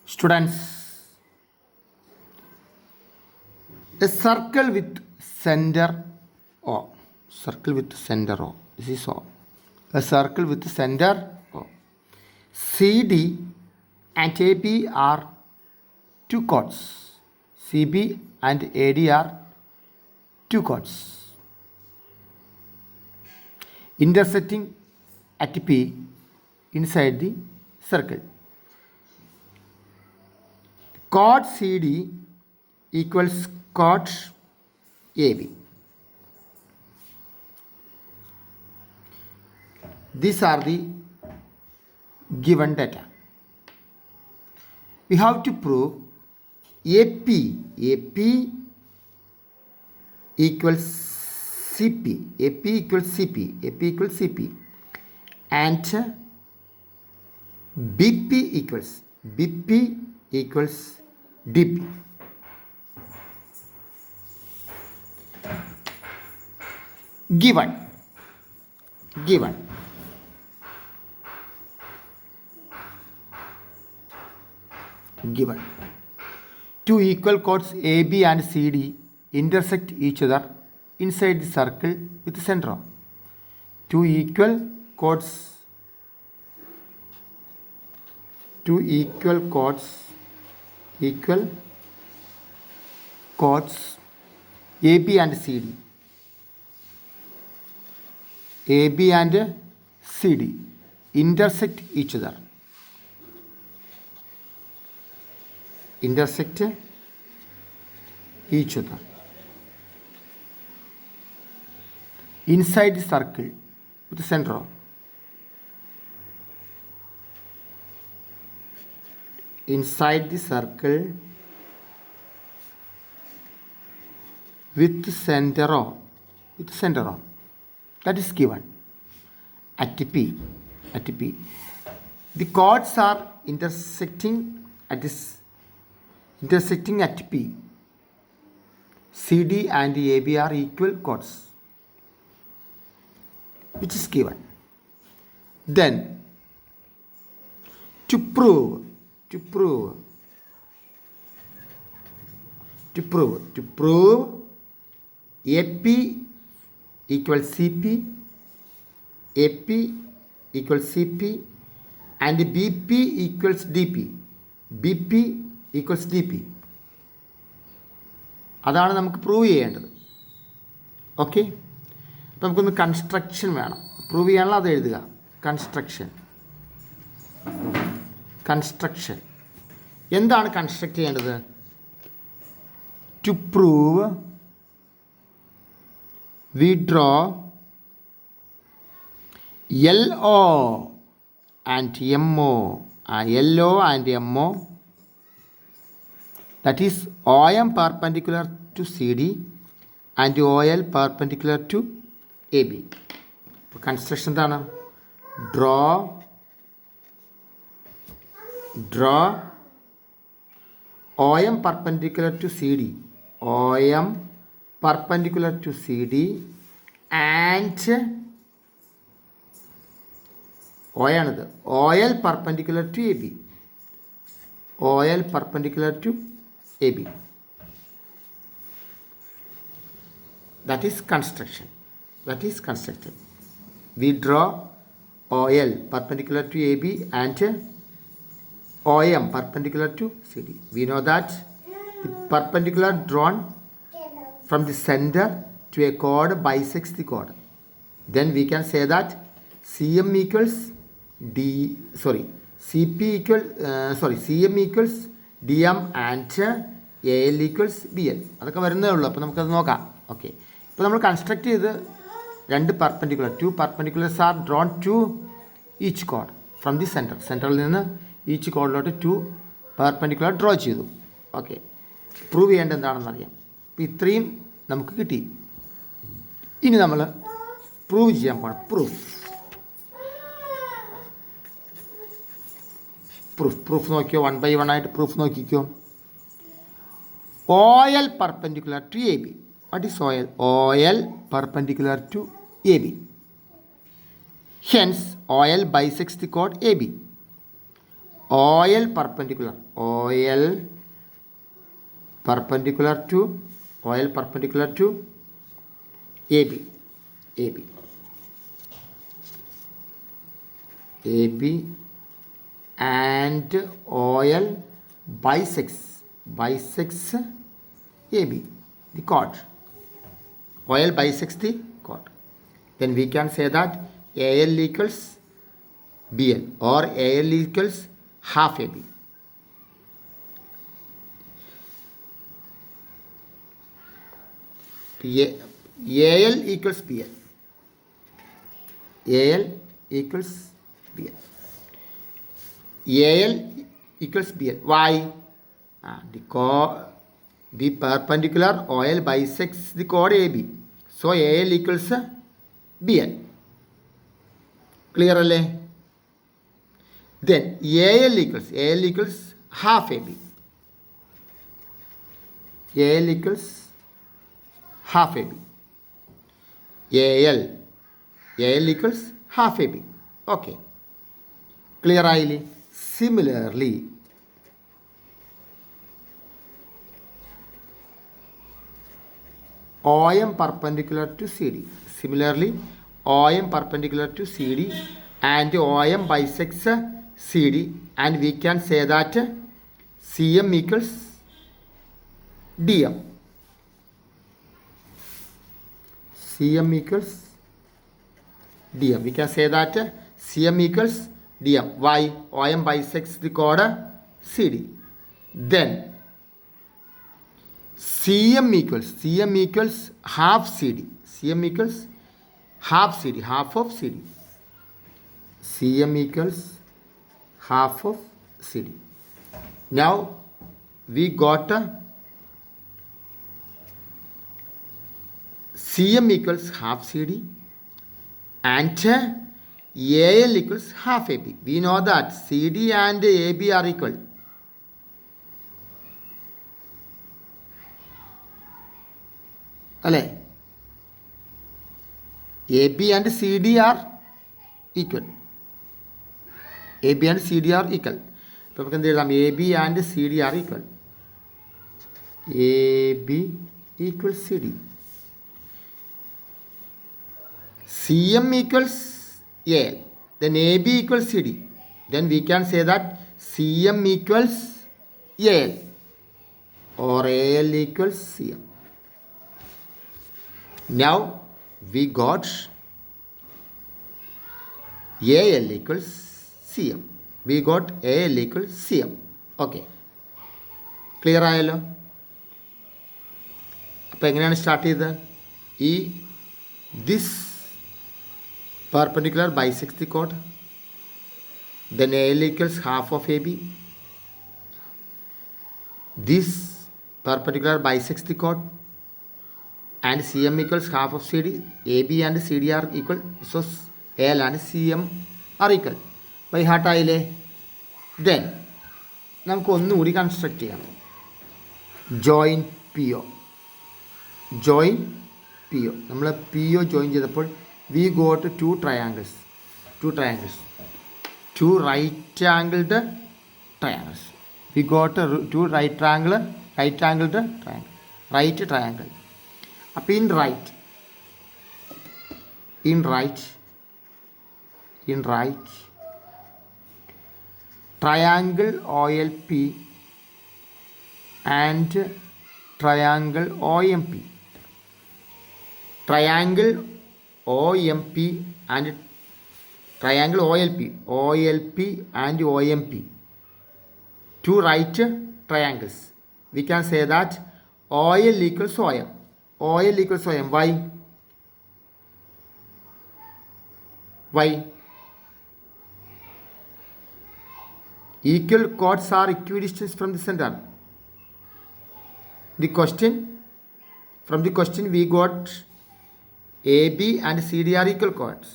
Students, a circle with center O. Circle with center O. This is O. A circle with center O. CD and AB are two chords. CB and AD are two chords. Intersecting at P inside the circle. Chord CD equals chord AB. These are the given data. We have to prove AP equals CP, AP equals CP, and BP equals DP. Given. Two equal chords AB and CD intersect each other inside the circle with the center. Two equal chords AB and CD intersect each other. Inside the circle with the center. Inside the circle with the center. That is given at P. The chords are intersecting at P. CD and AB are equal chords, which is given. Then to prove AP equals CP, and BP equals DP. അതാണ് നമുക്ക് prove ചെയ്യേണ്ടത്. Okay, അപ്പോൾ നമുക്കൊന്ന് construction വേണം. Prove ചെയ്യാനുള്ള അത് എഴുതുക. Construction എന്താണ് കൺസ്ട്രക്ട് ചെയ്യേണ്ടത്? To prove we draw LO and MO, LO and MO, that is OM perpendicular to CD and OL perpendicular to AB. Construction എന്താണ്? Draw OM perpendicular to CD, and OL perpendicular to AB. That is construction. We draw OL perpendicular to AB and OM perpendicular to CD. We know that the perpendicular drawn from the center to a chord bisects the chord. Then we can say that CM equals CM equals DM and AL equals BL. അതൊക്കെ വരുന്നേ ഉള്ളൂ. അപ്പോൾ നമുക്കത് നോക്കാം. Okay, ഇപ്പോൾ നമ്മൾ construct ചെയ്ത് two perpendiculars are drawn to each chord from the center. സെൻറ്ററിൽ നിന്ന് ഈച്ച് കോഡിലോട്ട് 2 perpendicular ഡ്രോ ചെയ്തു. ഓക്കെ, പ്രൂവ് ചെയ്യേണ്ടത് എന്താണെന്ന് അറിയാം. അപ്പോൾ ഇത്രയും നമുക്ക് കിട്ടി. ഇനി നമ്മൾ പ്രൂവ് ചെയ്യാൻ പോകണം. പ്രൂഫ് നോക്കിയോ, 1 by 1 ആയിട്ട് പ്രൂഫ് നോക്കിക്കോ. OL perpendicular to AB. What is OL? OL perpendicular to AB. Hence OL bisects the chord AB. OL perpendicular, OL perpendicular to AB, AB, AB, and OL bisects AB, the chord. OL bisects the chord. Then we can say that AL equals BL, or AL equals half AB. AL equals BL. AL equals BL. AL equals BL. Why? The perpendicular OL bisects the chord AB. So AL equals BL. Clear alle? Then AL equals half AB. AL equals half AB. AL equals half AB. Okay. Clear ആയില്ലേ? Similarly, OM perpendicular to CD. Similarly, OM perpendicular to CD and OM bisects CD, and we can say that CM equals DM. CM equals DM. We can say that CM equals DM. Why? OM bisects the chord CD. Then CM equals half CD. CM equals half CD, half of CD. CM equals half of CD. Now we got CM equals half CD and AL equals half AB. We know that CD and AB are equal. അല്ലേ? AB and CD are equal. AB and CD are equal. ഇപ്പോൾ നമുക്ക് എന്ത് എഴുതാം? AB and CD are equal. AB equals CD. CM equals AL. Then AB equals CD. Then we can say that CM equals AL or AL equals CM. Now we got AL equals CM. We got AL equals CM. Okay. Clear ആയല്ലോ? അപ്പോൾ എങ്ങനെയാണ് start ചെയ്തത്? This perpendicular bisects the chord. Then AL equals half of AB. This perpendicular bisects the chord and CM equals half of CD. AB and CD are equal. So AL and CM are equal. By heart ആയില്ലേ? Then നമുക്ക് ഒന്നുകൂടി construct ചെയ്യാം. Join PO. നമ്മൾ PO join ചെയ്തപ്പോൾ we got two triangles, two right angled triangles. We got two right angled triangle. Up in right triangle OLP and triangle OMP. Triangle OMP and triangle OLP and OMP. Two right triangles. We can say that OL equals OM. OL equals OM. Why? Equal chords are equidistant from the center. From the question we got AB and CD are equal chords.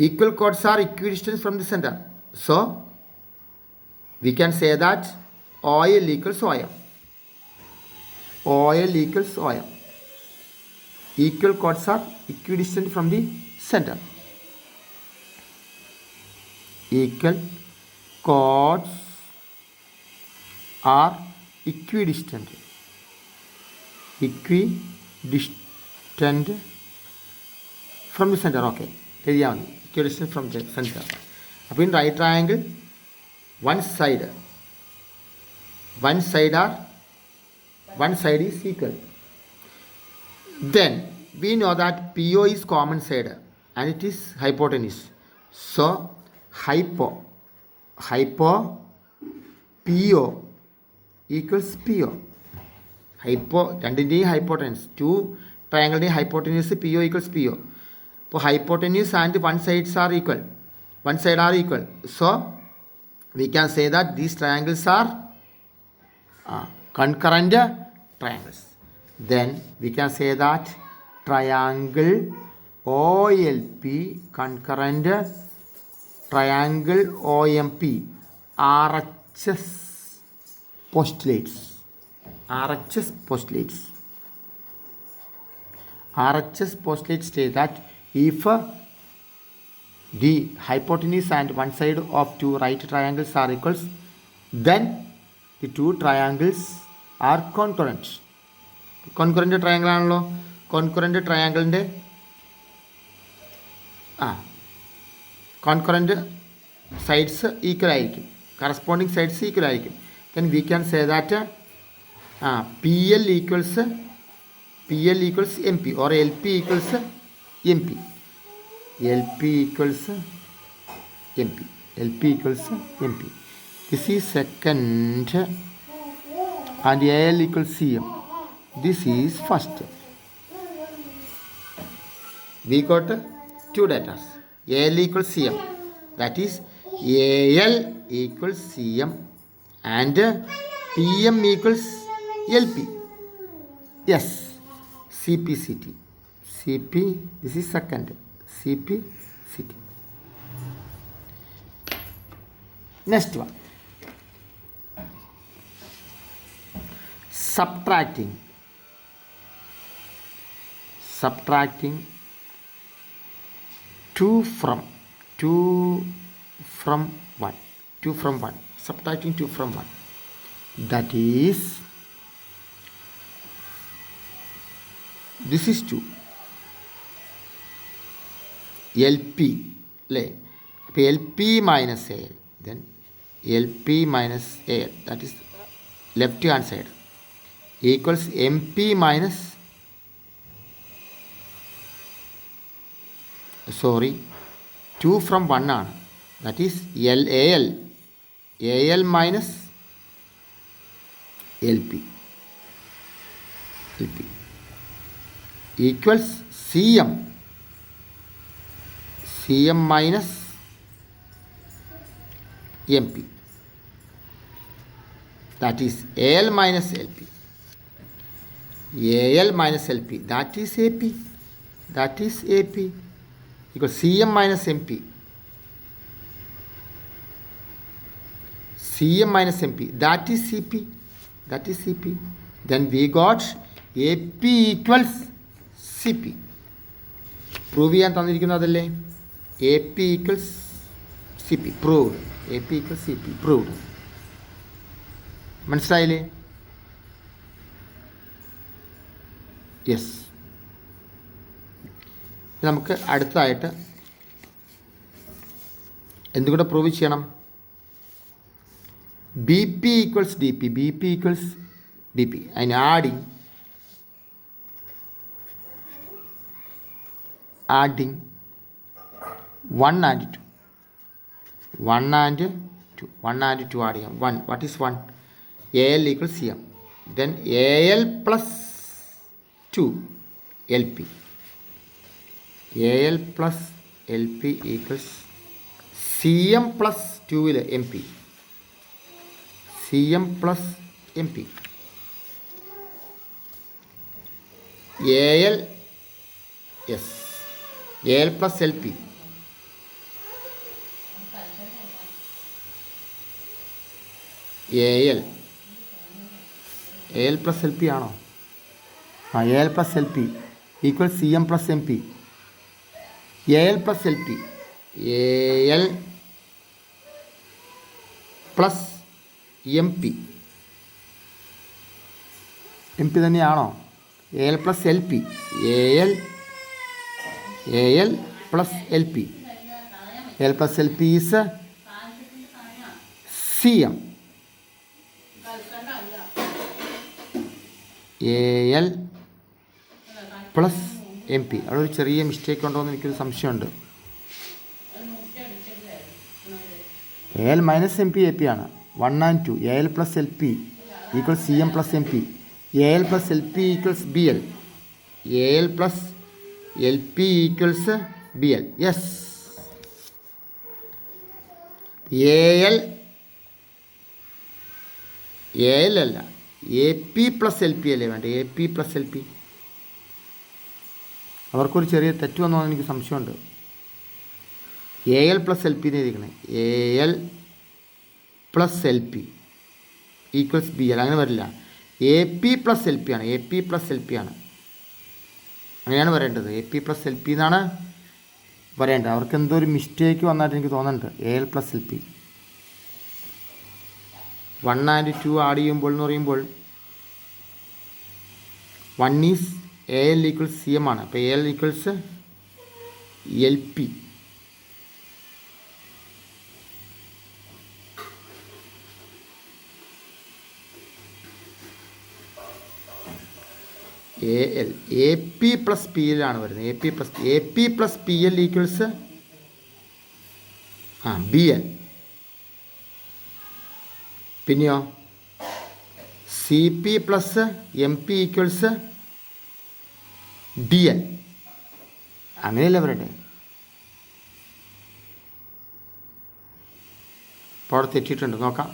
Equal chords are equidistant from the center. So we can say that OL equals OM. OL equals OM. Equal chords are equidistant from the center. Equal chords are equidistant from the center. Okay, equidistant from the center. Up in right triangle, one side is equal. Then we know that PO is common side and it is hypotenuse. So hypo PO equals PO. Hypo രണ്ടിൻ്റെയും hypotenuse, two triangle hypotenuse PO equals PO. അപ്പോൾ hypotenuse and one side are equal. So we can say that these triangles are concurrent triangles. Then we can say that triangle OLP concurrent triangle OMP RHS postulates. RHS postulates state that if the hypotenuse and one side of two right triangles are equals, then the two triangles are concurrent. Concurrent triangle ആണല്ലോ. Concurrent triangle concurrent sides equal ആയിരിക്കും, corresponding sides equal ആയിരിക്കും. Then we can say that PL equals MP or LP equals MP. LP equals MP. This is second and AL equals CM. This is first. We got two data. AL equals CM. That is AL equals CM and PM equals LP. Yes. CP, this is second. CP, CT. Next one. Subtracting 2 from 1. Subtracting 2 from 1. That is, this is 2. LP, LP minus AL, then LP minus AL, that is left hand side, equals MP minus 2 from 1 ആണ്, that is AL minus LP equals CM minus MP, that is AL minus LP, that is AP equals CM minus MP, that is CP. Then we got AP equals CP. Prove ചെയ്യാൻ തന്നിരിക്കുന്നതല്ലേ, AP equals CP, proved. AP equals CP, proved. മനസ്സിലായില്ലേ? Yes. നമുക്ക് അടുത്തതായിട്ട് എന്തുകൂടെ prove ചെയ്യണം? BP equals DP, അതിന് adding 1 and 2. 1 and 2 add ചെയ്യാം. 1, what is 1? AL equals CM. Then AL plus 2 LP. AL plus LP equals CM plus 2 MP. CM plus MP. AL, yes. AL plus LP. AL plus LP ആണോ? AL plus LP equals CM plus MP. AL plus LP. AL plus M P. M P തന്നെയാണോ? A L plus L P. A L plus L P. L plus L P is C M. A L plus M P. അവിടെ ഒരു ചെറിയ mistake ഉണ്ടോ എന്ന് എനിക്കൊരു സംശയമുണ്ട്. A L minus M P A P ആണ്. 1 and 2. A L plus L P equal C M plus M P. A L plus L P equals B L. A L plus L P equals B L. Yes. A L അല്ല, A P plus L P അല്ലേ വേണ്ട? A P plus L P. അവർക്കൊരു ചെറിയ തെറ്റ് വന്നോ എന്ന് എനിക്ക് സംശയമുണ്ട്. A L plus L P എന്ന് എഴുതിക്കണേ. A L plus L P equals B L. അങ്ങനെ വരില്ല. A P plus L P ആണ്. A P plus L P ആണ്. അങ്ങനെയാണ് വരേണ്ടത്. A P plus L P എന്നാണ് വരേണ്ടത്. അവർക്ക് എന്തോ ഒരു മിസ്റ്റേക്ക് വന്നായിട്ട് എനിക്ക് തോന്നുന്നുണ്ട്. A L plus L P. 1 and 2 add ചെയ്യുമ്പോൾ എന്ന് പറയുമ്പോൾ 1 is A L equals C M ആണ്. അപ്പോൾ A L equals L P. A L A P plus P L ആണ് വരുന്നത്. A P plus P L equals B L. പിന്നെയോ C P plus M P equals D L. അങ്ങനെയല്ലേ വരട്ടെ? അപ്പോൾ അവിടെ തെറ്റിയിട്ടുണ്ട്, നോക്കാം.